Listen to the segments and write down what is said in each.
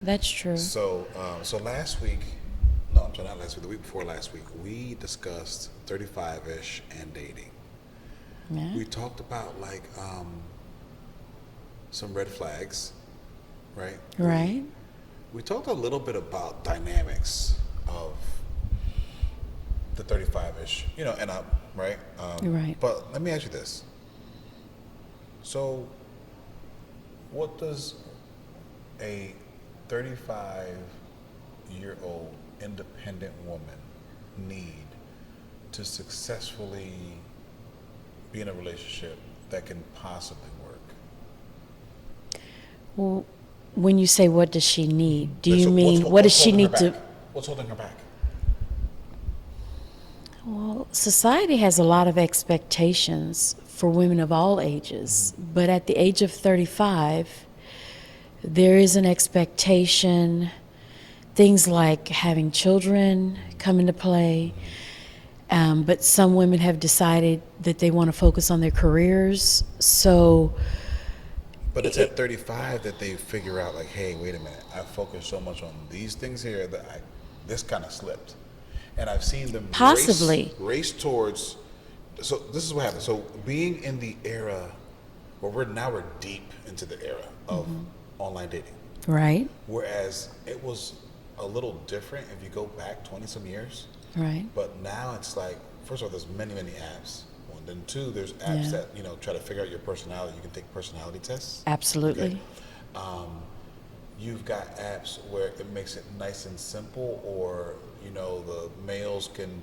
That's true. So last week, no, I'm sorry, not last week. The week before last week, we discussed 35ish and dating. Yeah. We talked about some red flags, right? Right. We talked a little bit about dynamics of the 35ish, and up, right? Right. But let me ask you this: so, what does a 35-year-old independent woman need to successfully be in a relationship that can possibly work? Well, when you say what does she need, do you So mean what does what's she holding her need back? to? What's holding her back? Well, society has a lot of expectations for women of all ages, but at the age of 35, there is an expectation. Things like having children come into play, but some women have decided that they want to focus on their careers. So, But it's it, at 35 that they figure out, like, hey, wait a minute, I focused so much on these things here that this kind of slipped, and I've seen them possibly, race towards. So this is what happens. So being in the era where we're deep into the era of online dating, right? whereas it was a little different if you go back 20 some years. Right. But now it's like, first of all, there's many apps. One, then two, there's apps Yeah. that try to figure out your personality. You can take personality tests. Okay. Absolutely. Um, you've got apps where it makes it nice and simple, or the males can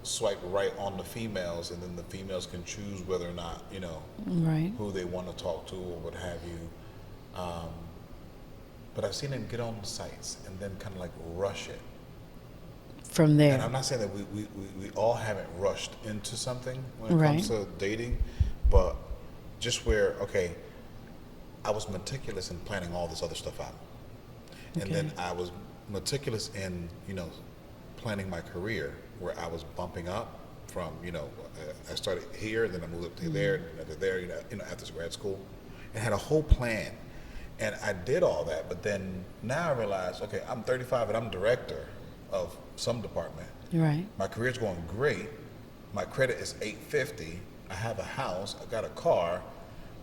swipe right on the females, and then the females can choose whether or not Right. who they want to talk to or what have you. But I've seen them get on the sites and then kind of like rush it. From And there. I'm not saying that we all haven't rushed into something when it Right. comes to dating, but just where, okay, I was meticulous in planning all this other stuff out. And then Okay. I was meticulous in, planning my career, where I was bumping up from, I started here, then I moved up to there, and after there, after grad school, and had a whole plan. And I did all that, but then now I realize, okay, I'm 35 and I'm director of some department. Right. My career's going great. My credit is 850. I have a house. I got a car.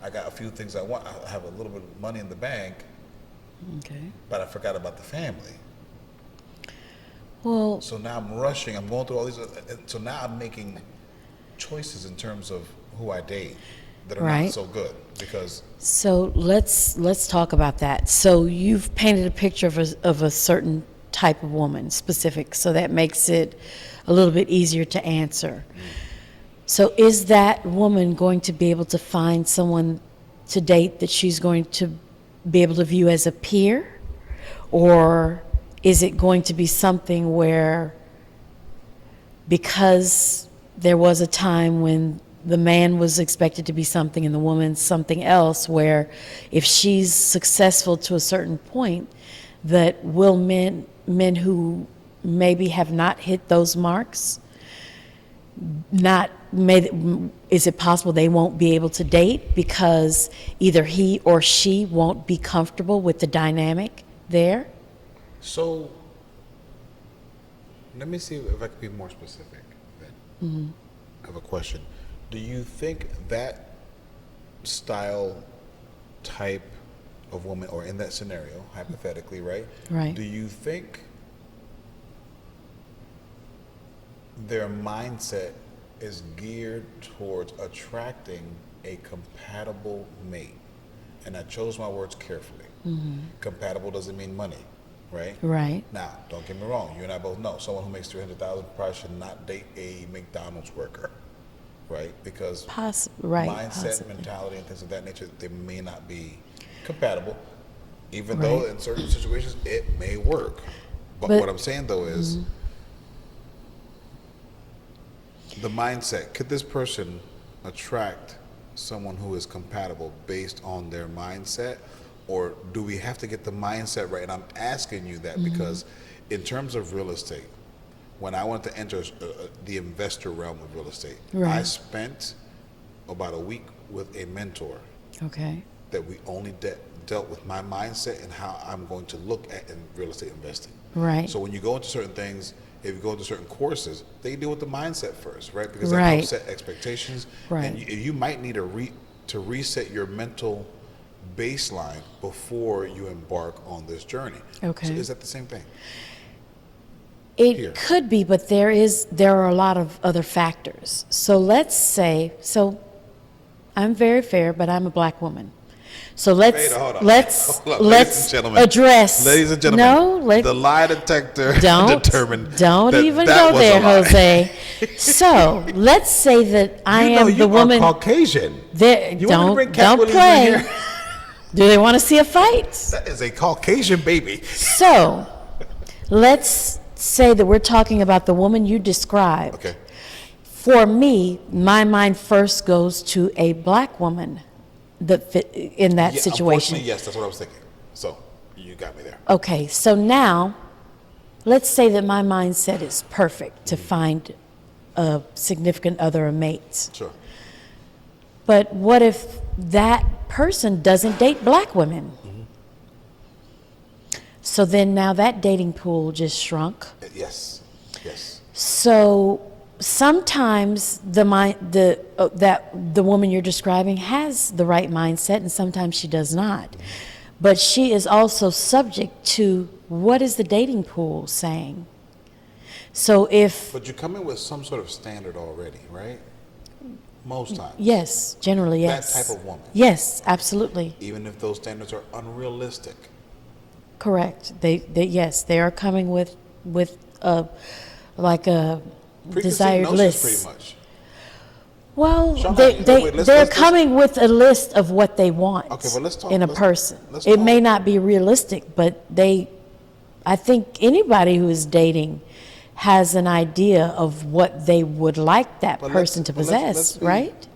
I got a few things I want. I have a little bit of money in the bank, Okay. but I forgot about the family. Well, So now I'm rushing. I'm going through all these. So now I'm making choices in terms of who I date that are not right. so good because So let's talk about that. So you've painted a picture of a certain type of woman, specific, so that makes it a little bit easier to answer. So is that woman going to be able to find someone to date that she's going to be able to view as a peer? Or is it going to be something where, because there was a time when the man was expected to be something and the woman something else, where if she's successful to a certain point, that will men who maybe have not hit those marks, not may, is it possible they won't be able to date because either he or she won't be comfortable with the dynamic there? so. Let me see if I can be more specific. Then I have a question. Do you think that style type of woman, or in that scenario, hypothetically, right? Right. Do you think their mindset is geared towards attracting a compatible mate? And I chose my words carefully. Compatible doesn't mean money, right? Right. Now, don't get me wrong. You and I both know someone who makes 300,000 probably should not date a McDonald's worker, right? Because Right. mindset, Possibly. mentality, and things of that nature, they may not be compatible. Even Right. though in certain situations it may work. But But what I'm saying though is the mindset. Could this person attract someone who is compatible based on their mindset? Or do we have to get the mindset right? And I'm asking you that because in terms of real estate, when I wanted to enter the investor realm of real estate, I Right. spent about a week with a mentor Okay. that we only dealt with my mindset and how I'm going to look at in real estate investing. Right. So when you go into certain things, if you go into certain courses, they deal with the mindset first, right? Because that Right. helps set expectations. Right. And you might need to reset your mental baseline before you embark on this journey. Okay. So is that the same thing? It Here. could be, but there are a lot of other factors. So let's say, I'm very fair, but I'm a black woman. So let's Hold on. let's Hold on. let's address. Ladies and gentlemen, No, the lie detector don't determined don't that even that go was there, a lie. Jose. So let's say that I You know am you the woman. are Caucasian. There, You want me to bring Cat don't Williams in play. here? Do they want to see a fight? That is a Caucasian baby. So let's say that we're talking about the woman you described. Okay. For me, my mind first goes to a black woman that fit in that Yeah, situation. unfortunately, yes, that's what I was thinking. So you got me there. Okay, so now let's say that my mindset is perfect to find a significant other, a mate. Sure. But what if that person doesn't date black women? So then now that dating pool just shrunk. Yes. Yes. So sometimes the woman you're describing has the right mindset, and sometimes she does not. But she is also subject to what is the dating pool saying. So if But you come in with some sort of standard already, right? Most times. yes, generally That yes. type of woman. Yes, absolutely. Even if those standards are unrealistic. Correct. They are coming with like a Preconceived desired notions, list. pretty much. Well, Sharlann, they're let's coming with a list of what they want Okay, but let's talk- in a let's- person. let's It talk- may not be realistic, but I think anybody who is dating has an idea of what they would like that But person to let's possess, be- right?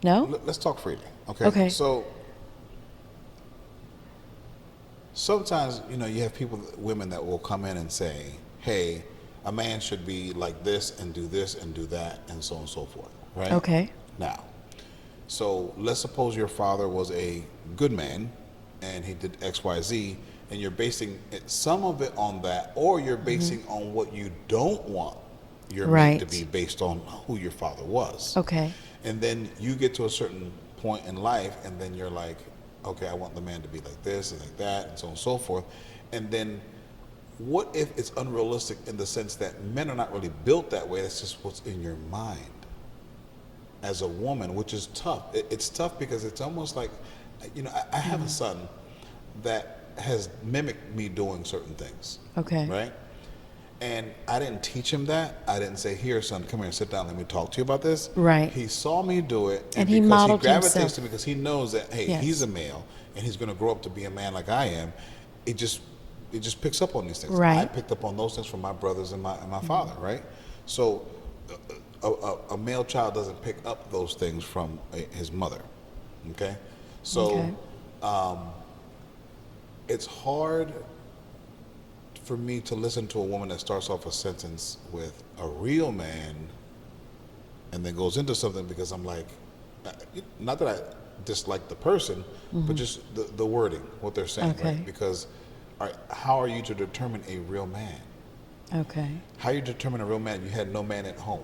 No? Let's talk freely. Okay. Okay. So sometimes, you have women that will come in and say, hey, a man should be like this and do that and so on and so forth, right? Okay. Now, so let's suppose your father was a good man and he did X, Y, Z, and you're basing some of it on that, or you're basing on what you don't want your mate to Right. be based on who your father was. Okay. And then you get to a certain point in life, and then you're like, okay, I want the man to be like this and like that, and so on and so forth. And then what if it's unrealistic in the sense that men are not really built that way? That's just what's in your mind as a woman, which is tough. It's tough because it's almost like, I have a son that has mimicked me doing certain things. Okay. Right? And I didn't teach him that. I didn't say, here, son, come here, sit down, let me talk to you about this. Right. He saw me do it. And he because modeled he gravitates himself. to me because he knows that, hey, Yes. he's a male and he's going to grow up to be a man like I am. It just picks up on these things. Right. I picked up on those things from my brothers and my father, right? So a male child doesn't pick up those things from his mother, okay? So Okay. It's hard for me to listen to a woman that starts off a sentence with a real man and then goes into something, because I'm like, not that I dislike the person, but just the wording, what they're saying, Okay. right? Because how are you to determine a real man? Okay. How you determine a real man? You had no man at home.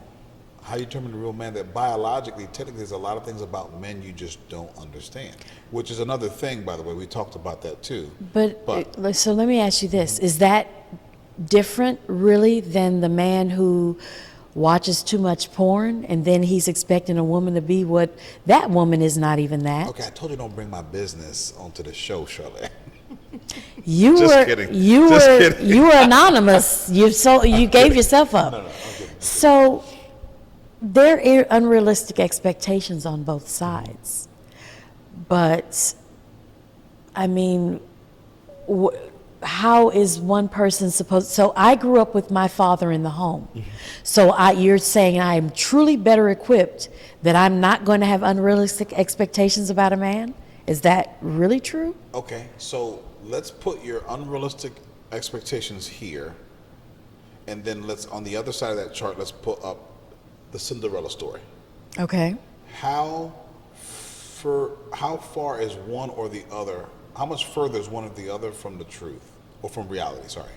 How you determine a real man that biologically, technically, there's a lot of things about men you just don't understand, which is another thing, by the way. We talked about that too. But so let me ask you this. Is that different really than the man who watches too much porn and then he's expecting a woman to be what that woman is not even that? Okay, I told you don't bring my business onto the show, Sharlann. You Just were kidding. you Just were kidding. you were anonymous. You gave yourself up. No, I'm kidding. So there are unrealistic expectations on both sides. But I mean, how is one person supposed? So I grew up with my father in the home. So you're saying I am truly better equipped, that I'm not going to have unrealistic expectations about a man? Is that really true? Okay, so let's put your unrealistic expectations here, and then on the other side of that chart, let's put up the Cinderella story. Okay. How how far is one or the other? How much further is one or the other from the truth, or from reality? Sorry.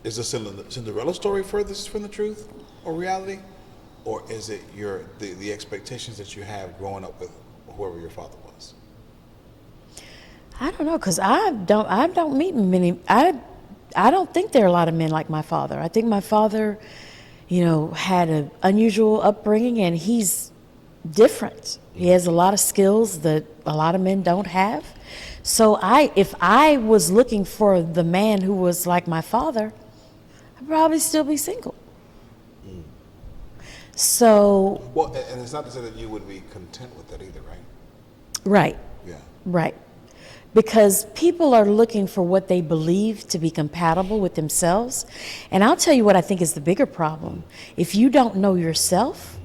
Is the Cinderella story furthest from the truth or reality, or is it the expectations that you have growing up with whoever your father was? I don't know, because I don't meet many. I don't think there are a lot of men like my father. I think my father, had an unusual upbringing, and he's different. He has a lot of skills that a lot of men don't have. So if I was looking for the man who was like my father, I'd probably still be single. So, Well, and it's not to say that you would be content with that either, right? right, Yeah. right. Because people are looking for what they believe to be compatible with themselves. And I'll tell you what I think is the bigger problem. If you don't know yourself,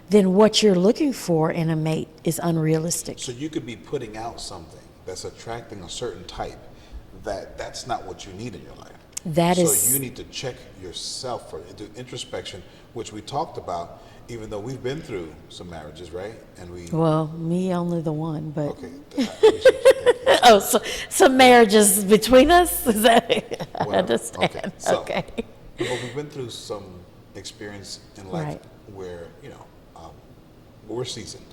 then what you're looking for in a mate is unrealistic. So you could be putting out something that's attracting a certain type that's not what you need in your life. So you need to check yourself for do introspection, which we talked about, even though we've been through some marriages, right? And Well, me only the one, but okay. I appreciate you. oh, so some marriages between us? Is that I Whatever. understand. Okay. So, Okay. Well, we've been through some experience in life Right. where we're seasoned.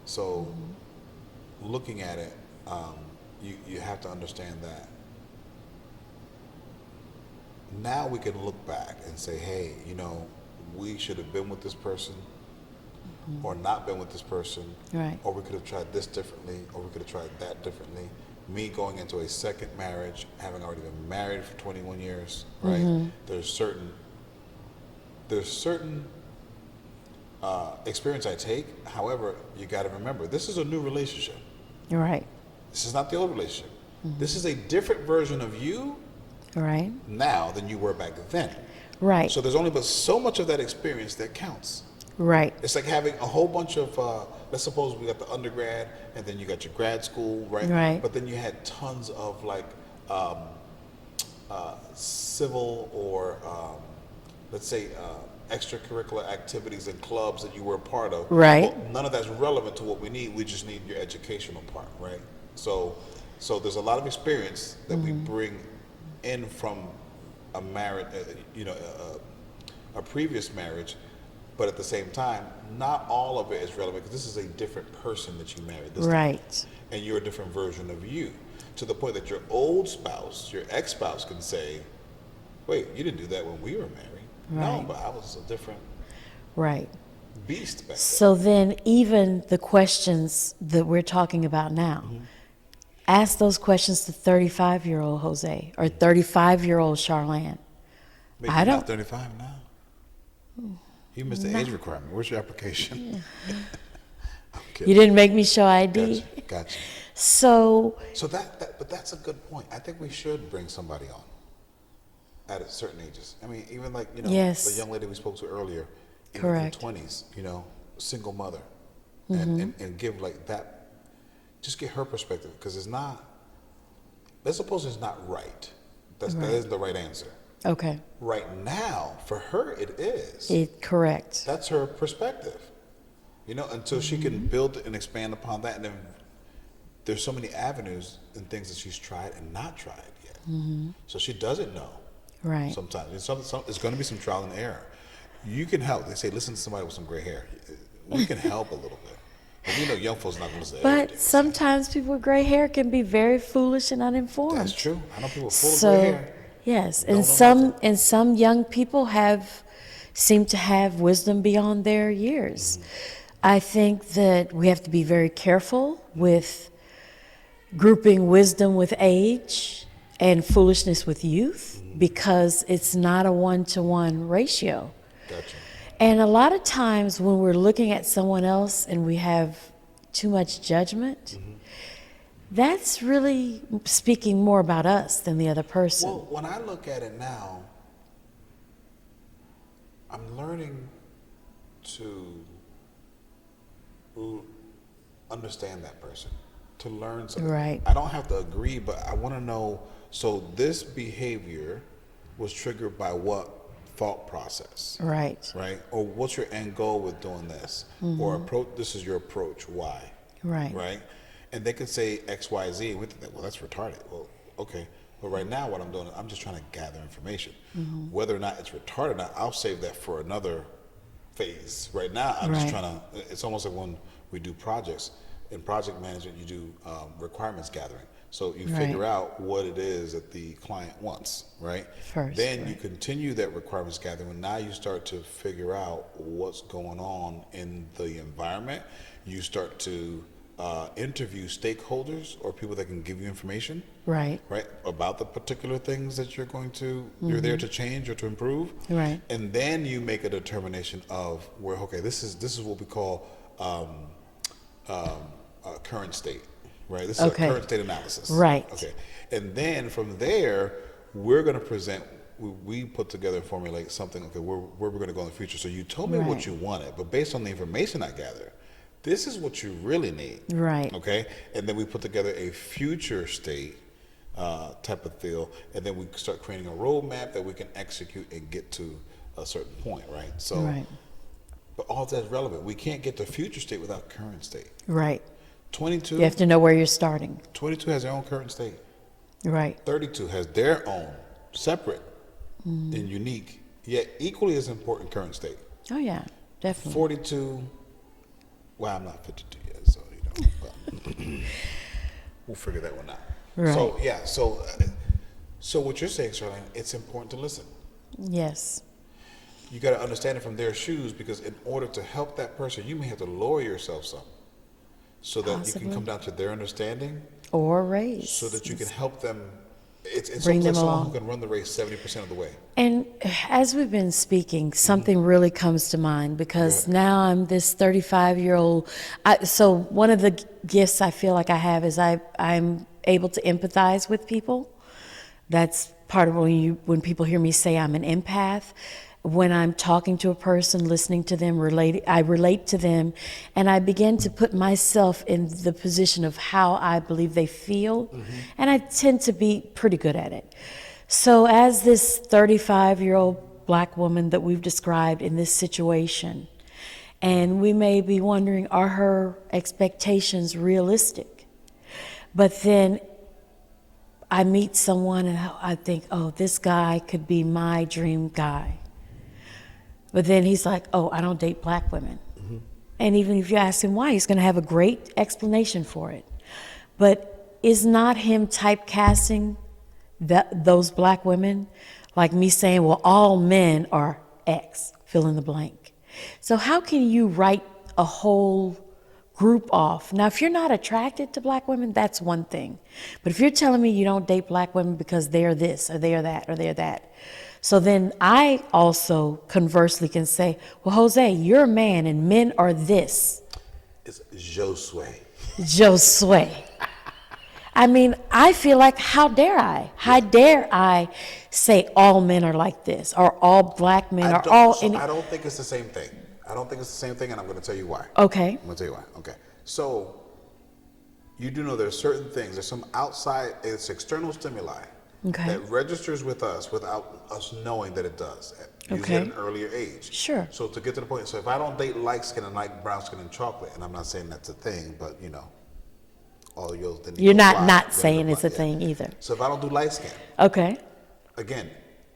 So looking at it, you have to understand that now we can look back and say, hey, we should have been with this person or not been with this person. Right. Or we could have tried this differently, or we could have tried that differently. Me going into a second marriage, having already been married for 21 years, right? There's certain experience I take. However, you got to remember, this is a new relationship. Right. This is not the old relationship. This is a different version of you Right. now than you were back then. Right. So there's only but so much of that experience that counts. Right. It's like having a whole bunch of, let's suppose we got the undergrad and then you got your grad school, right? Right. But then you had tons of civil or, let's say, extracurricular activities and clubs that you were a part of. Right. Well, none of that's relevant to what we need. We just need your educational part, right? So there's a lot of experience that we bring in from a marriage, a previous marriage. But at the same time, not all of it is relevant because this is a different person that you married this Right. time. And you're a different version of you. To the point that your old spouse, your ex-spouse can say, wait, you didn't do that when we were married. No, Right. but I was a different Right. beast back then. So then even the questions that we're talking about now, ask those questions to 35-year-old Jose or 35-year-old Sharlann. Maybe I you're don't- not 35 now. You missed the age requirement. Where's your application? I'm You kidding. didn't make me show ID. Gotcha. So, But that's a good point. I think we should bring somebody on at certain ages. I mean, even like, Yes. the young lady we spoke to earlier, in her Correct. 20s, single mother, and give like that, just get her perspective, because it's not, let's suppose it's not right. That isn't the right answer. okay, Right now, for her, it is. correct. That's her perspective. Until she can build and expand upon that, and then there's so many avenues and things that she's tried and not tried yet. So she doesn't know. Right. Sometimes it's going to be some trial and error. You can help. They say, listen to somebody with some gray hair. We can help a little bit. But we know young folks not going to say everything. But sometimes people with gray hair can be very foolish and uninformed. That's true. I know people full of gray hair. Yes, Don't and know nothing. some young people seem to have wisdom beyond their years. I think that we have to be very careful with grouping wisdom with age and foolishness with youth, because it's not a one-to-one ratio. Gotcha. And a lot of times when we're looking at someone else and we have too much judgment, that's really speaking more about us than the other person. Well, when I look at it now, I'm learning to understand that person, to learn something. Right. I don't have to agree, but I want to know, so this behavior was triggered by what thought process, Right. right? Or what's your end goal with doing this? Or approach. This is your approach. Why? Right. Right? And they could say X, Y, Z. And we think, well, that's retarded. Well, okay. But right now, what I'm doing, I'm just trying to gather information. Whether or not it's retarded or not, I'll save that for another phase. Right now, I'm just Right. trying to. It's almost like when we do projects. In project management, you do requirements gathering. So you figure Right. out what it is that the client wants, right? First, Then you right. continue that requirements gathering. And now you start to figure out what's going on in the environment. You start to interview stakeholders or people that can give you information, Right. right, about the particular things that you're there to change or to improve. Right. And then you make a determination of where, okay, this is what we call current state, right? This is Okay. a current state analysis. Right. Okay. And then from there, we're going to present, we put together and formulate something, okay, where we're going to go in the future. So you told me what Right. you wanted, but based on the information I gather, this is what you really need. Right. Okay. And then we put together a future state type of deal, and then we start creating a roadmap that we can execute and get to a certain point, right? So, Right. but all that's relevant. We can't get to future state without current state. Right. 22, You have to know where you're starting. 22 has their own current state. Right. 32 has their own separate and unique, yet equally as important current state. Oh yeah, definitely. 42, well, I'm not 52 yet, so but we'll figure that one out. Right. So yeah, so what you're saying, Sharlann, it's important to listen. Yes. You got to understand it from their shoes, because in order to help that person, you may have to lower yourself some, so that you Possibly. can come down to their understanding, Or raise. so that you can help them. It's Bring almost like them someone along. who can run the race 70% of the way. And as we've been speaking, something really comes to mind, because Yeah. now I'm this 35-year-old. So one of the gifts I feel like I have is I'm able to empathize with people. That's part of when people hear me say I'm an empath. When I'm talking to a person, listening to them, I relate to them, and I begin to put myself in the position of how I believe they feel, and I tend to be pretty good at it. So as this 35-year-old black woman that we've described in this situation, and we may be wondering, are her expectations realistic? But then I meet someone and I think, oh, this guy could be my dream guy. But then he's like, oh, I don't date black women. And even if you ask him why, he's going to have a great explanation for it. But is not him typecasting those black women, like me saying, well, all men are X, fill in the blank. So how can you write a whole group off? Now, if you're not attracted to black women, that's one thing. But if you're telling me you don't date black women because they're this or they're that or they're that, so then I also conversely can say, well, Jose, you're a man and men are this. It's Jo'Sway. Jo'Sway. I mean, I feel like, how dare I? How dare I say all men are like this, or all black men are all... I don't think it's the same thing. I don't think it's the same thing, and I'm going to tell you why. Okay. I'm going to tell you why. Okay. So, you do know there are certain things, there's some outside, it's external stimuli Okay. that registers with us without us knowing that it does, usually Okay. at an earlier age. Sure. So to get to the point, so if I don't date light skin and like brown skin and chocolate, and I'm not saying that's a thing, but you know, all yours didn't You're apply, not didn't saying it's a apply, yeah. thing either. So if I don't do light skin, Okay. again,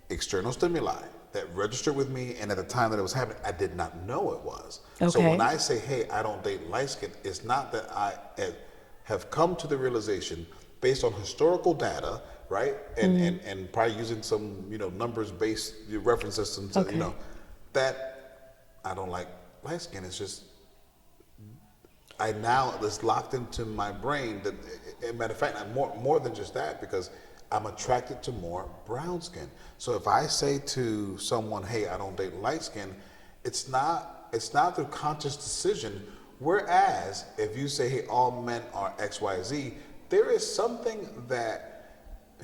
external stimuli that registered with me, and at the time that it was happening, I did not know it was. So Okay. when I say, hey, I don't date light skin, it's not that I have come to the realization based on historical data, right? And probably using some, numbers-based reference systems, Okay. that I don't like light skin. It's just, it's locked into my brain that, as a matter of fact, more than just that, because I'm attracted to more brown skin. So if I say to someone, hey, I don't date light skin, it's not the conscious decision. Whereas if you say, hey, all men are X, Y, Z, there is something that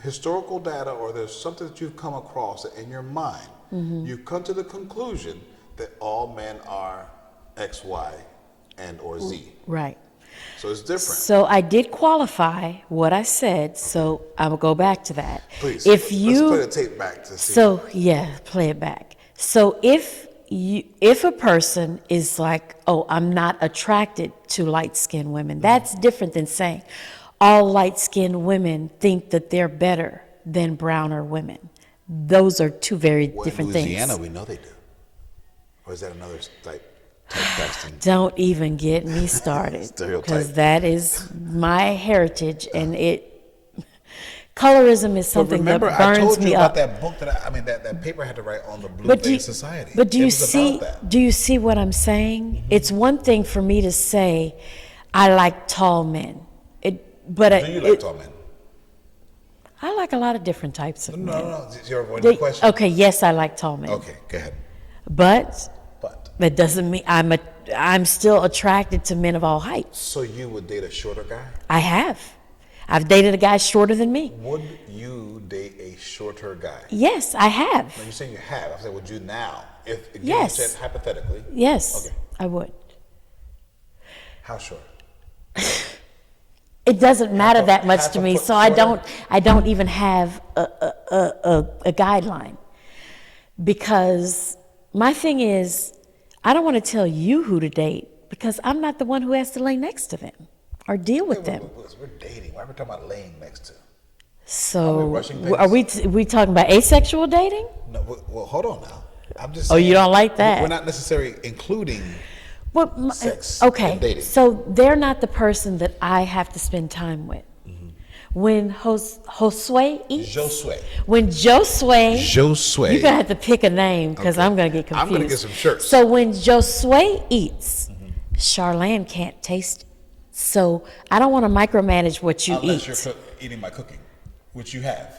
historical data, or there's something that you've come across that in your mind, you've come to the conclusion that all men are X, Y, and or Z. Right. So it's different. So I did qualify what I said, so I will go back to that. Please, If you, let's play the tape back to see. so yeah, play it back. So if a person is like, oh, I'm not attracted to light-skinned women, that's different than saying all light-skinned women think that they're better than browner women. Those are two very Well, different in Louisiana, things. we know they do. Or is that another typecasting Don't even get me started, stereotype? because that is my heritage, and colorism is But something that remember, I burns told you me about up. that book that paper I had to write on the Blue But do Vein you, Society. but do It you was see? about that. Do you see what I'm saying? It's one thing for me to say, I like tall men. Do you like tall men? I like a lot of different types of No, men. no, no. You're avoiding the question. Okay, yes, I like tall men. Okay, go ahead. But But that doesn't mean I'm still attracted to men of all heights. so you would date a shorter guy? I have. I've dated a guy shorter than me. Would you date a shorter guy? Yes, I have. No, you're saying you have. I said, would you now? If again, Yes. you said hypothetically. Yes, Okay. I would. How short? It doesn't matter that much half to a me, foot so I shorter? don't even have a guideline, because my thing is, I don't want to tell you who to date, because I'm not the one who has to lay next to them or deal with them. We're dating. Why are we talking about laying next to? So rushing are pace? we talking about asexual dating? No, well, hold on now. I'm just. Oh, you saying, don't like that? We're not necessarily including. Well, Sex okay, and dating. so they're not the person that I have to spend time with. Mm-hmm. When Jo'Sway eats, Jo'Sway. when Jo'Sway, Jo'Sway. you're gonna have to pick a name, because Okay. I'm gonna get confused. I'm gonna get some shirts. So when Jo'Sway eats, Sharlann can't taste it. So I don't want to micromanage what you Unless eat. you're eating my cooking, which you have,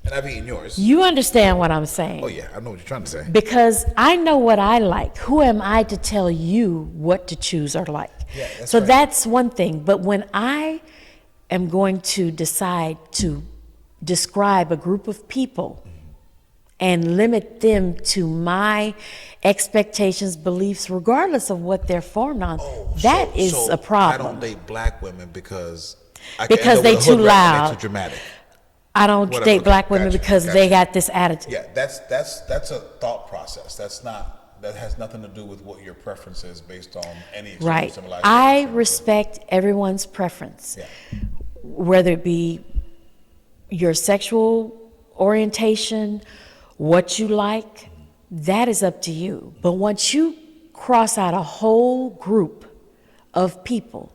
and I've eaten yours. You understand what I'm saying? Oh yeah, I know what you're trying to say. Because I know what I like. Who am I to tell you what to choose or like? Yeah, that's so right. that's one thing. But when I am going to decide to describe a group of people and limit them to my expectations, beliefs, regardless of what they're formed on, that is so a problem. I don't date black women because Because they too loud. and they too dramatic. I don't Whatever, date okay, black women gotcha, because gotcha. they got this attitude. Yeah, that's a thought process. That has nothing to do with what your preference is based on any Right. civilized I culture. respect everyone's preference, Yeah. whether it be your sexual orientation, what you like, that is up to you. But once you cross out a whole group of people,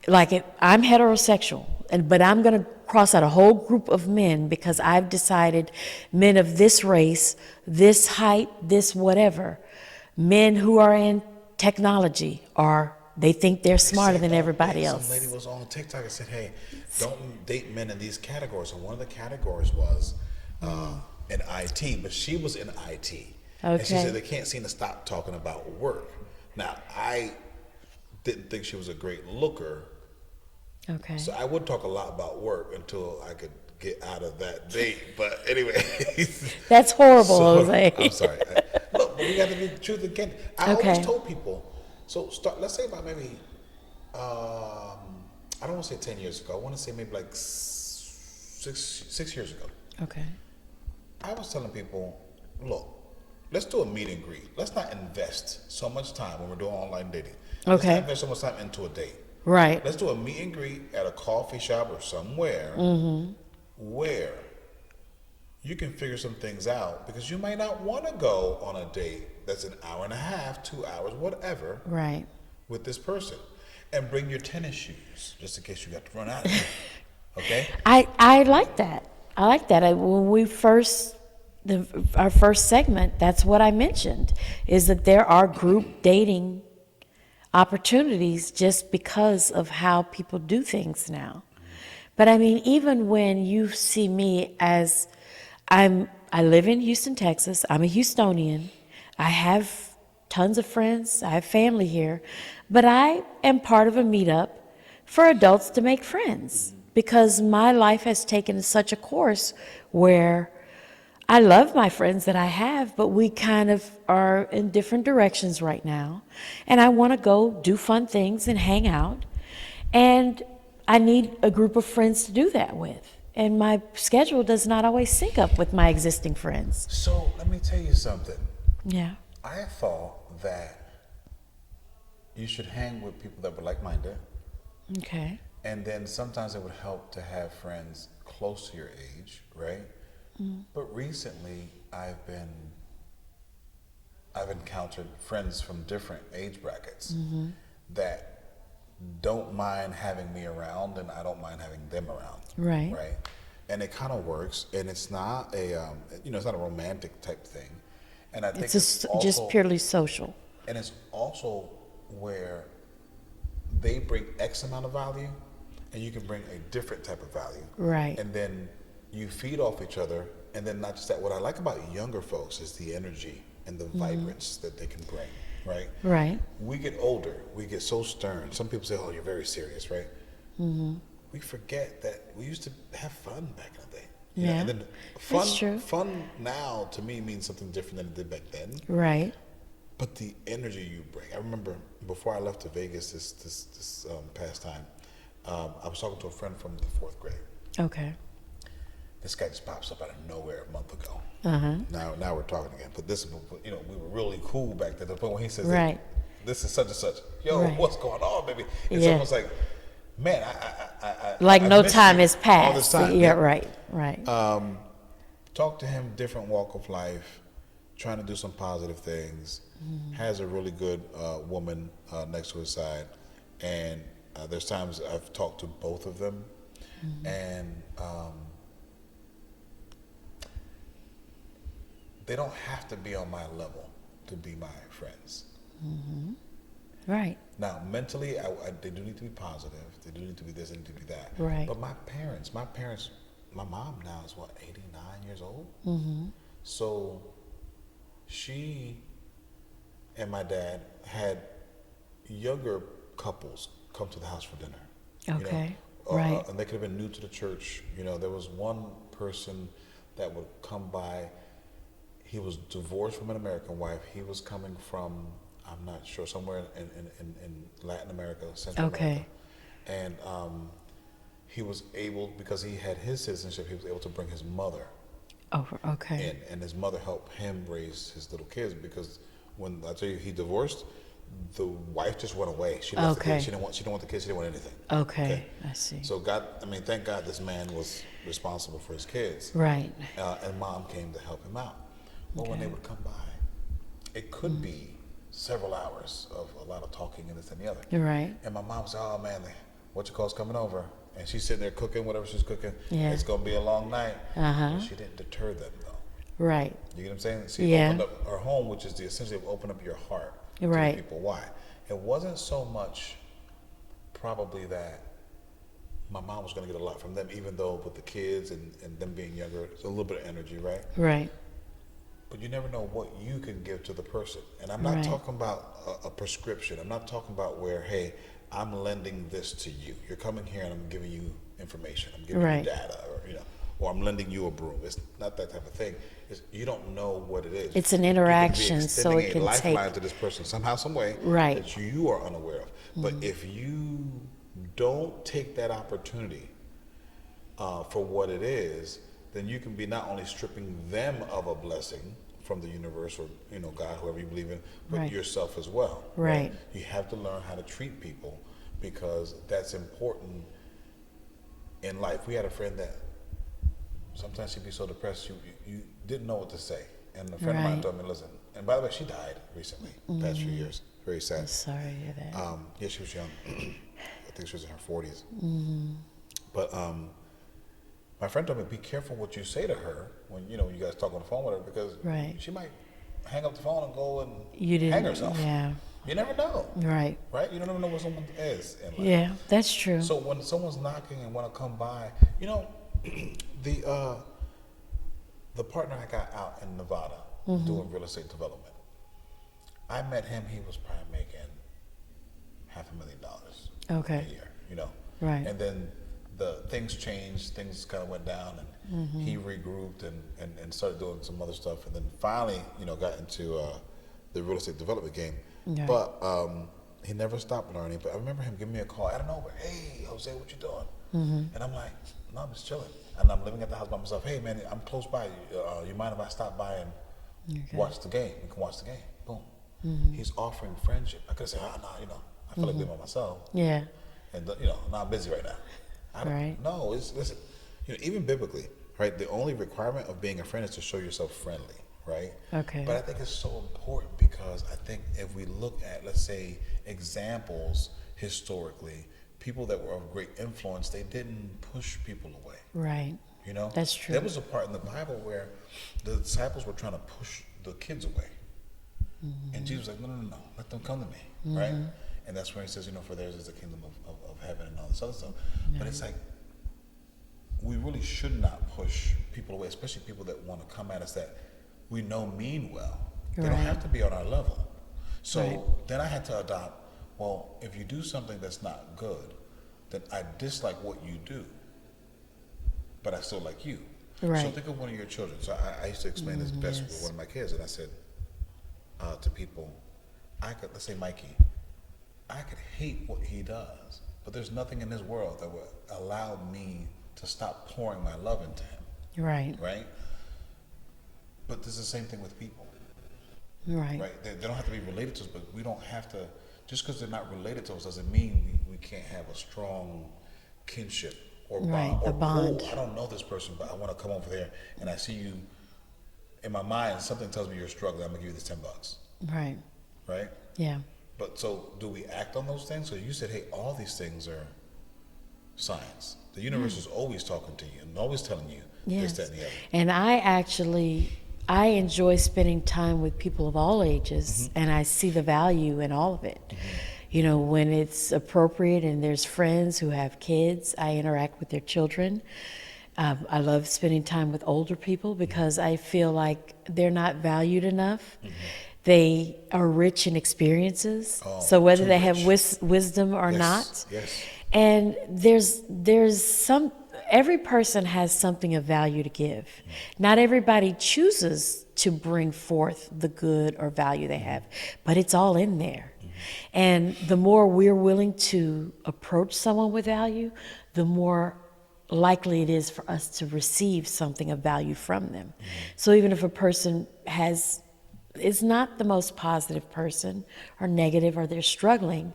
like I'm heterosexual, but I'm going to cross out a whole group of men because I've decided men of this race, this height, this whatever, men who are in technology they think they're smarter than everybody else. Some lady was on TikTok and said, "Hey, don't date men in these categories." And one of the categories was in IT, but she was in IT, and she Okay. said they can't seem to stop talking about work. Now, I didn't think she was a great looker, Okay. so I would talk a lot about work until I could get out of that date. But anyway, That's horrible, so, Jose. I'm sorry. Look, but we got to be the truth again. I Okay. always told people. So let's say about maybe, I don't want to say 10 years ago. I want to say maybe like six years ago. Okay. I was telling people, look, let's do a meet and greet. Let's not invest so much time when we're doing online dating. Let's Okay. not invest so much time into a date. Right. Let's do a meet and greet at a coffee shop or somewhere where you can figure some things out, because you might not want to go on a date that's an hour and a half, 2 hours, whatever, Right. with this person. And bring your tennis shoes just in case you got to run out of them. Okay? I like that. I like that. When we our first segment, that's what I mentioned, is that there are group dating opportunities just because of how people do things now. But I mean, even when you see me as I live in Houston, Texas. I'm a Houstonian. I have tons of friends. I have family here. But I am part of a meetup for adults to make friends, because my life has taken such a course where I love my friends that I have, but we kind of are in different directions right now. And I want to go do fun things and hang out. And I need a group of friends to do that with. And my schedule does not always sync up with my existing friends. So let me tell you something. Yeah. I thought that you should hang with people that were like-minded, Okay. and then sometimes it would help to have friends close to your age, right? But recently, I've encountered friends from different age brackets that don't mind having me around, and I don't mind having them around. Right. Right. And it kind of works, and it's not a it's not a romantic type thing, and I think It's it's just also, purely social. and it's also where they bring X amount of value, and you can bring a different type of value. Right. And then you feed off each other, and then not just that. What I like about younger folks is the energy and the vibrance that they can bring. Right. Right. We get older, we get so stern. Some people say, "Oh, you're very serious," right? We forget that we used to have fun back in the day. You know, Yeah, and then that's true. fun now to me means something different than it did back then. Right. But the energy you bring. I remember before I left to Vegas this past time, I was talking to a friend from the 4th grade. Okay. This guy just pops up out of nowhere a month ago. Uh-huh. Now we're talking again. But this, we were really cool back then. The point when he says, Right. "This is such and such." Yo, Right. what's going on, baby? It's Yeah. almost like, man, Like I no miss time you has all this passed. time. Yeah, right. Right. Talk to him, different walk of life, trying to do some positive things. Has a really good woman next to his side, and there's times I've talked to both of them, and they don't have to be on my level to be my friends. Right. Now, mentally, they do need to be positive. They do need to be this, they need to be that. Right. But my parents, my mom now is what, 89 years old? So she and my dad had younger couples come to the house for dinner. Okay. Right. And they could have been new to the church. There was one person that would come by. He was divorced from an American wife. He was coming from, I'm not sure, somewhere in Latin America, Central Okay. America. And he was able, because he had his citizenship, he was able to bring his mother Oh, okay. in. And his mother helped him raise his little kids, because when I tell you he divorced, the wife just went away. She left the Okay. kids. She didn't want the kids. She didn't want anything. Okay. I see. So thank God this man was responsible for his kids. Right. And mom came to help him out. Well, when they would come by, it could be several hours of a lot of talking and this and the other. You're right. And my mom said, "Oh man, what you call's coming over," and she's sitting there cooking whatever she's cooking. Yeah. It's gonna be a long night. Uh-huh. But she didn't deter them though. Right. You get what I'm saying? She Yeah. opened up her home, which is the essentially of open up your heart to Right. the people. Why? It wasn't so much probably that my mom was going to get a lot from them, even though with the kids and them being younger, it's a little bit of energy, right? Right. But you never know what you can give to the person. And I'm not Right. talking about a prescription. I'm not talking about where, hey, I'm lending this to you. You're coming here and I'm giving you information. I'm giving Right. you data, or I'm lending you a broom. It's not that type of thing. You don't know what it is. It's an You could be interaction, so it extending can a lifeline take- to this person somehow, some way, Right. that you are unaware of. But if you don't take that opportunity for what it is, then you can be not only stripping them of a blessing from the universe or God, whoever you believe in, but Right. yourself as well. Right. You have to learn how to treat people, because that's important in life. We had a friend that sometimes she'd be so depressed you didn't know what to say, and a friend of mine Right. told me, "Listen," and by the way, she died recently, past few years. Very sad. Sorry to hear that. Yeah, she was young. I think she was in her 40s. But my friend told me, be careful what you say to her when you guys talk on the phone with her, because Right. she might hang up the phone and go and You didn't. hang herself. Yeah. You never know, Right. right? You don't ever know what someone is in life. Yeah, that's true. So when someone's knocking and want to come by, the partner I got out in Nevada doing real estate development, I met him. He was probably making $500,000 Okay. a year, Right. And then the things changed. Things kind of went down, and he regrouped and started doing some other stuff, and then finally, got into the real estate development game. Yeah. But he never stopped learning. But I remember him giving me a call out of nowhere. "Hey, Jose, what you doing?" And I'm like, "No, I'm just chilling." and I'm living at the house by myself. Hey man, I'm close by. You mind if I stop by and watch the game? We can watch the game. Boom. He's offering friendship. I could have said, no, I feel like being by myself. Yeah. And no, I'm busy right now. I don't, Right. No, listen. Even biblically, right? The only requirement of being a friend is to show yourself friendly, right? Okay. But I think it's so important because I think if we look at, let's say, examples historically, people that were of great influence, they didn't push people away. Right. That's true. There was a part in the Bible where the disciples were trying to push the kids away. And Jesus was like, no, let them come to me, right? And that's where he says, for theirs is the kingdom of heaven and all this other stuff. But it's like, we really should not push people away, especially people that want to come at us that we know mean well. They don't have to be on our level. So then I had to adopt, well, if you do something that's not good, then I dislike what you do, but I still like you. Right. So think of one of your children. So I used to explain this best with one of my kids, and I said to people, let's say Mikey, I could hate what he does, but there's nothing in this world that would allow me to stop pouring my love into him. Right. Right? But this is the same thing with people. Right. Right? They don't have to be related to us, but we don't have to, just because they're not related to us doesn't mean we can't have a strong kinship or bond. Right, Or, a bond. I don't know this person, but I want to come over there and I see you. In my mind, something tells me you're struggling. I'm going to give you this $10. Right. Right? Yeah. But so do we act on those things? So you said, hey, all these things are signs. The universe is always talking to you and always telling you this, that, and the other. And I enjoy spending time with people of all ages, and I see the value in all of it. When it's appropriate and there's friends who have kids, I interact with their children. I love spending time with older people because I feel like they're not valued enough. They are rich in experiences, so whether they have wisdom or not. Yes. And every person has something of value to give. Not everybody chooses to bring forth the good or value they have, but it's all in there. And the more we're willing to approach someone with value, the more likely it is for us to receive something of value from them. So even if a person is not the most positive person or negative or they're struggling,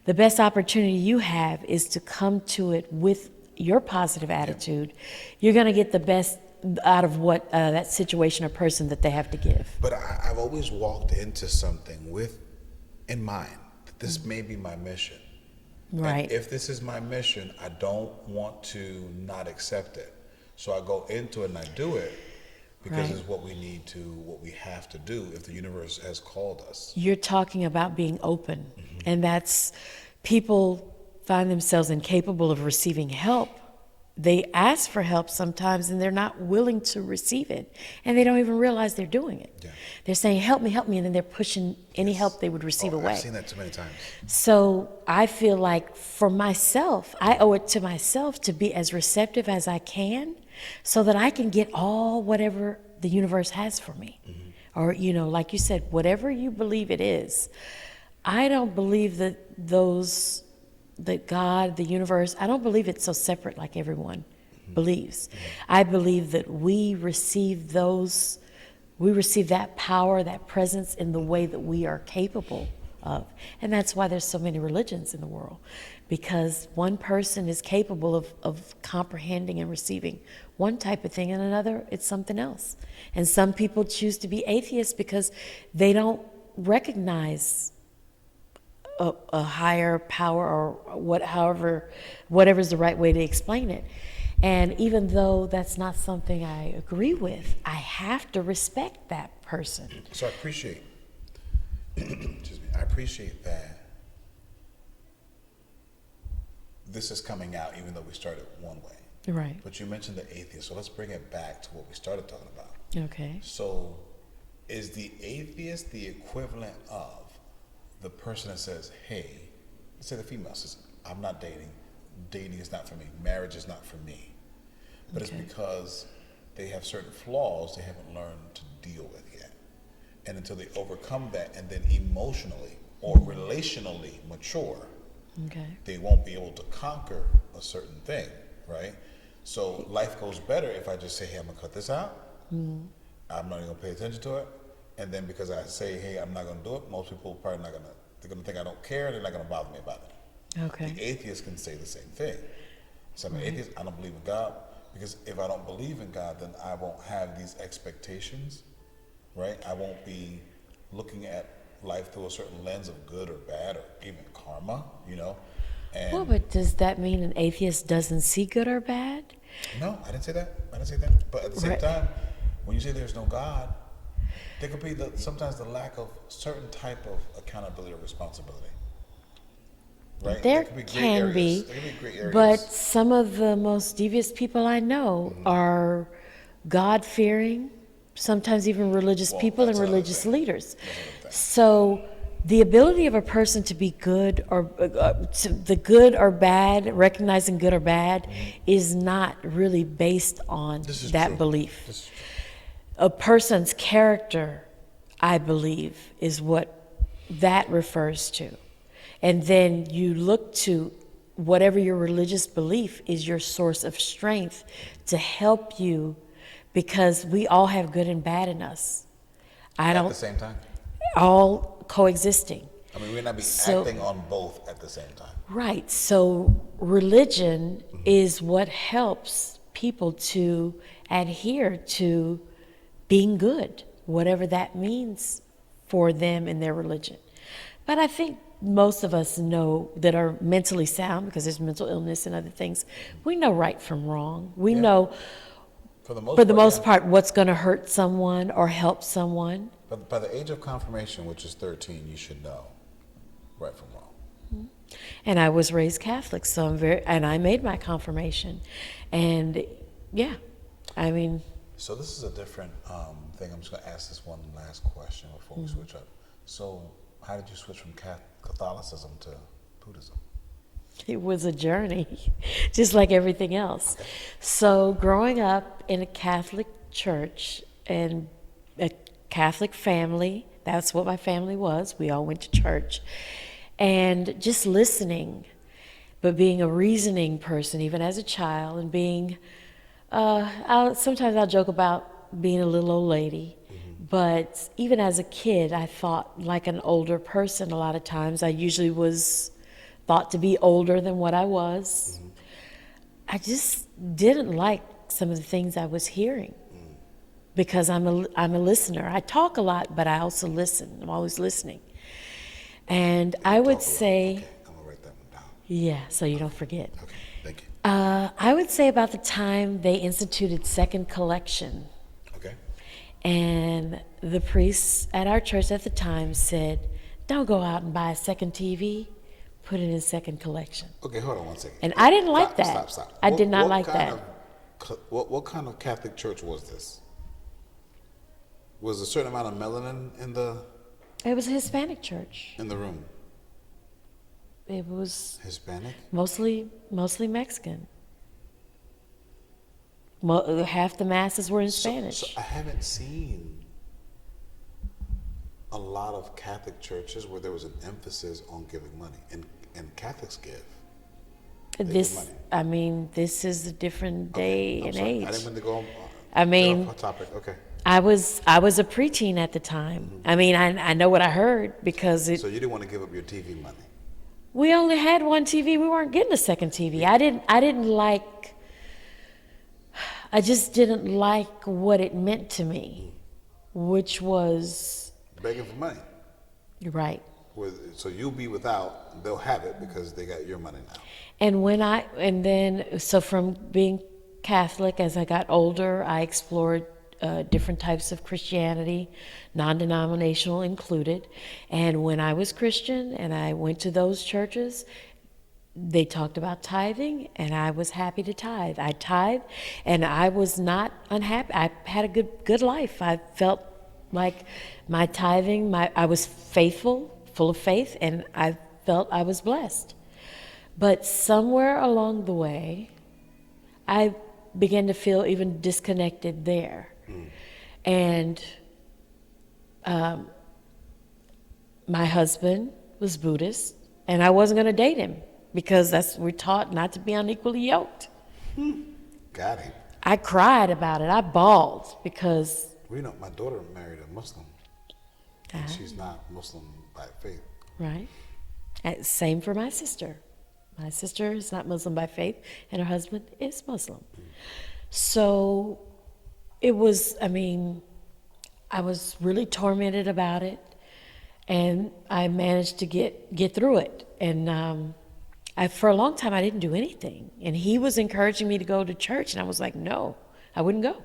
the best opportunity you have is to come to it with your positive attitude. You're going to get the best out of what that situation or person that they have to give. But I've always walked into something in mind that this may be my mission. Right. And if this is my mission, I don't want to not accept it. So I go into it and I do it because it's what we have to do if the universe has called us. You're talking about being open, and that's, people find themselves incapable of receiving help. They ask for help sometimes and they're not willing to receive it, and they don't even realize they're doing it. Yeah. They're saying, help me, and then they're pushing any help they would receive away. I've seen that too many times. So I feel like for myself, I owe it to myself to be as receptive as I can so that I can get whatever the universe has for me. Or, like you said, whatever you believe it is. I don't believe that God, the universe, I don't believe it's so separate like everyone believes. I believe that we receive that power, that presence in the way that we are capable of. And that's why there's so many religions in the world, because one person is capable of comprehending and receiving one type of thing, and another, it's something else. And some people choose to be atheists because they don't recognize a higher power or whatever's the right way to explain it. And even though that's not something I agree with, I have to respect that person. So I appreciate, I appreciate that this is coming out even though we started one way. Right. But you mentioned the atheist, so let's bring it back to what we started talking about. Okay. So is the atheist the equivalent of the person that says, hey, let's say the female says, I'm not dating is not for me, marriage is not for me. But it's because they have certain flaws they haven't learned to deal with yet. And until they overcome that and then emotionally or relationally mature, they won't be able to conquer a certain thing, right? So life goes better if I just say, hey, I'm gonna cut this out. I'm not even gonna pay attention to it. And then because I say, hey, I'm not gonna do it, most people probably not gonna, they're gonna think I don't care, they're not gonna bother me about it. Okay. The atheist can say the same thing. So I'm an atheist, I don't believe in God, because if I don't believe in God, then I won't have these expectations, right? I won't be looking at life through a certain lens of good or bad or even karma, you know? And Well, but does that mean an atheist doesn't see good or bad? no, I didn't say that. I didn't say that. But at the same Right. time, when you say there's no God, there could be sometimes the lack of certain type of accountability or responsibility. Right? There could be gray can areas. be, There could be gray areas. but some of the most devious people I know are God-fearing, sometimes even religious Well, people and that's another religious thing. leaders. That's another thing. So the ability of a person to be good or the good or bad, recognizing good or bad, is not really based on This is that true. belief. This is true. A person's character, I believe, is what that refers to. And then you look to whatever your religious belief is your source of strength to help you, because we all have good and bad in us. I At the don't, same time. all coexisting. I mean, we may not be So- acting on both at the same time. Right. So religion is what helps people to adhere to being good, whatever that means for them in their religion. But I think most of us know that are mentally sound, because there's mental illness and other things. We know right from wrong. We Yeah. know, For the most for the part, most yeah. part, what's going to hurt someone or help someone. But by the age of confirmation, which is 13, you should know right from wrong. And I was raised Catholic, so and I made my confirmation. And yeah, I mean, So this is a different thing. I'm just going to ask this one last question before we switch up. So how did you switch from Catholicism to Buddhism? it was a journey, just like everything else. So growing up in a Catholic church and a Catholic family, that's what my family was. We all went to church. And just listening, but being a reasoning person, even as a child, and being, sometimes I'll joke about being a little old lady. But even as a kid, I thought like an older person a lot of times. I usually was thought to be older than what I was. I just didn't like some of the things I was hearing, because I'm a listener. I talk a lot, but I also listen. I'm always listening. And I would Talk a lot. say, Okay, I'm going to write that one down. yeah, so you don't forget. Okay, thank you. I would say about the time they instituted second collection. Okay. And the priests at our church at the time said, don't go out and buy a second TV, put it in second collection. Okay, hold on one second. And I didn't like Stop, that. Stop. I did not like kind that. What kind of Catholic church was this? Was a certain amount of melanin in the It was a Hispanic church. room? It was Hispanic? mostly Mexican. Half the masses were in Spanish. So I haven't seen a lot of Catholic churches where there was an emphasis on giving money, and Catholics give. They give This, money. I mean, this is a different day I'm and sorry. age. I didn't mean to go. I get mean, off topic. Okay. I was a preteen at the time. I mean, I know what I heard, because So you didn't want to give up your TV money. we only had one TV. We weren't getting a second TV. I just didn't like what it meant to me, which was, Begging for money. you're right. So you'll be without, they'll have it because they got your money now. And then, so from being Catholic, as I got older, I explored different types of Christianity, non-denominational included. And when I was Christian and I went to those churches, they talked about tithing, and I was happy to tithe. I tithed, and I was not unhappy. I had a good life. I felt like my tithing, I was faithful, full of faith, and I felt I was blessed. But somewhere along the way, I began to feel even disconnected there. And my husband was Buddhist, and I wasn't going to date him, because we're taught not to be unequally yoked. Got him. I cried about it. I bawled because Well, you know, my daughter married a Muslim, and she's not Muslim by faith. right. Same for my sister. My sister is not Muslim by faith, and her husband is Muslim. So it was, I mean, I was really tormented about it, and I managed to get through it. And for a long time, I didn't do anything. And he was encouraging me to go to church, and I was like, no, I wouldn't go.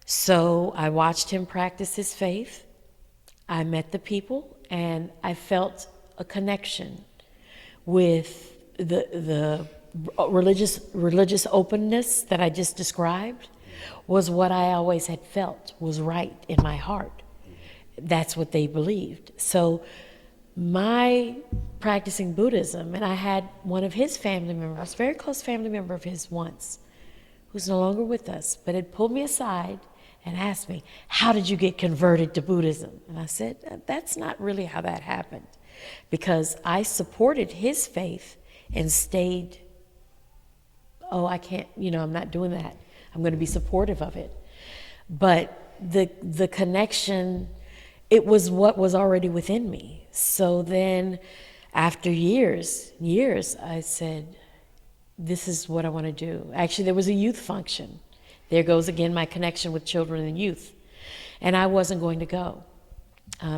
So I watched him practice his faith. I met the people, and I felt a connection with the religious openness that I just described was what I always had felt was right in my heart. That's what they believed. So my practicing Buddhism, and I had one of his family members, very close family member of his once, who's no longer with us, but had pulled me aside and asked me, how did you get converted to Buddhism? And I said, that's not really how that happened, because I supported his faith and stayed, I can't, I'm not doing that. I'm going to be supportive of it. But the connection, it was what was already within me. So then after years, I said, this is what I want to do. Actually, there was a youth function. There goes again my connection with children and youth. And I wasn't going to go.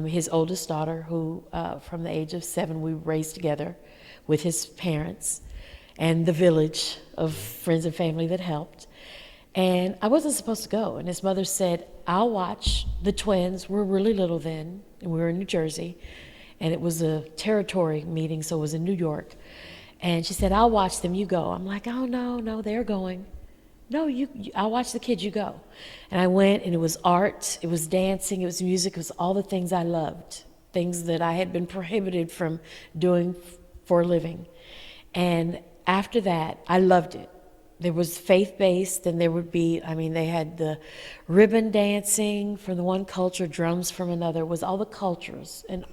His oldest daughter, who from the age of 7, we raised together with his parents and the village of friends and family that helped. And I wasn't supposed to go. And his mother said, I'll watch the twins. We're really little then, and we were in New Jersey. And it was a territory meeting, so it was in New York. And she said, I'll watch them, you go. I'm like, oh, no, they're going. No, I'll watch the kids, you go. And I went, and it was art, it was dancing, it was music, it was all the things I loved, things that I had been prohibited from doing for a living. And after that, I loved it. There was faith-based, and there would be, they had the ribbon dancing from the one culture, drums from another. It was all the cultures. And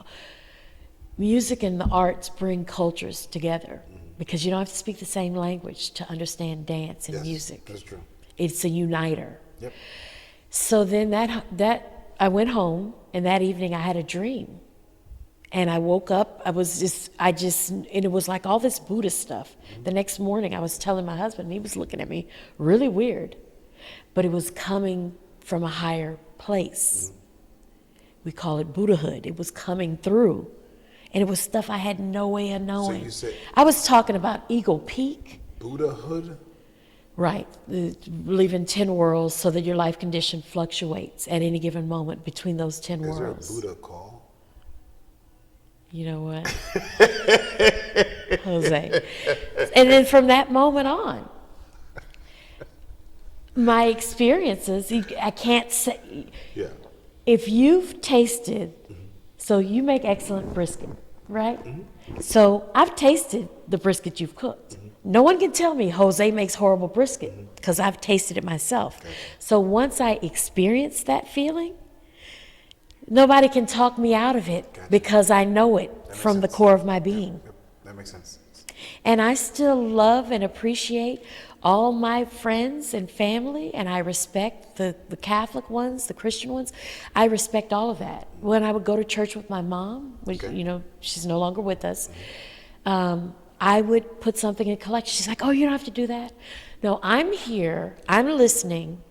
music and the arts bring cultures together, because you don't have to speak the same language to understand dance and music. That's true. It's a uniter. Yep. So then that I went home, and that evening I had a dream. And I woke up, and it was like all this Buddhist stuff. The next morning I was telling my husband, and he was looking at me really weird, but it was coming from a higher place. We call it Buddhahood. It was coming through. And it was stuff I had no way of knowing. So you said, I was talking about Eagle Peak. Buddhahood? Right. Believe in 10 worlds so that your life condition fluctuates at any given moment between those 10 worlds. Is there a Buddha call? You know what? Jose. And then from that moment on, my experiences, I can't say. Yeah. If you've tasted, so you make excellent brisket, right? So I've tasted the brisket you've cooked. No one can tell me Jose makes horrible brisket, because I've tasted it myself. So once I experience that feeling, nobody can talk me out of it, because I know it from the core of my being. Yep. That makes sense. And I still love and appreciate all my friends and family, and I respect the Catholic ones, the Christian ones. I respect all of that. When I would go to church with my mom, which, she's no longer with us, I would put something in collection. She's like, oh, you don't have to do that. No, I'm here, I'm listening,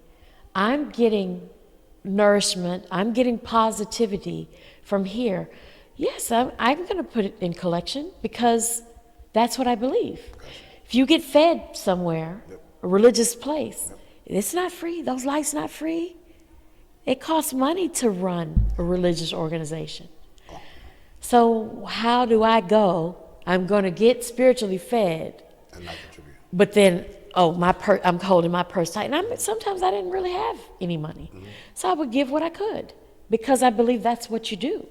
I'm getting nourishment, I'm getting positivity from here. Yes, I'm going to put it in collection, because that's what I believe. If you get fed somewhere, a religious place, it's not free. Those lights not free. It costs money to run a religious organization. So how do I go? I'm going to get spiritually fed, And not contribute. but then, I'm holding my purse tight. And sometimes I didn't really have any money. So I would give what I could, because I believe that's what you do.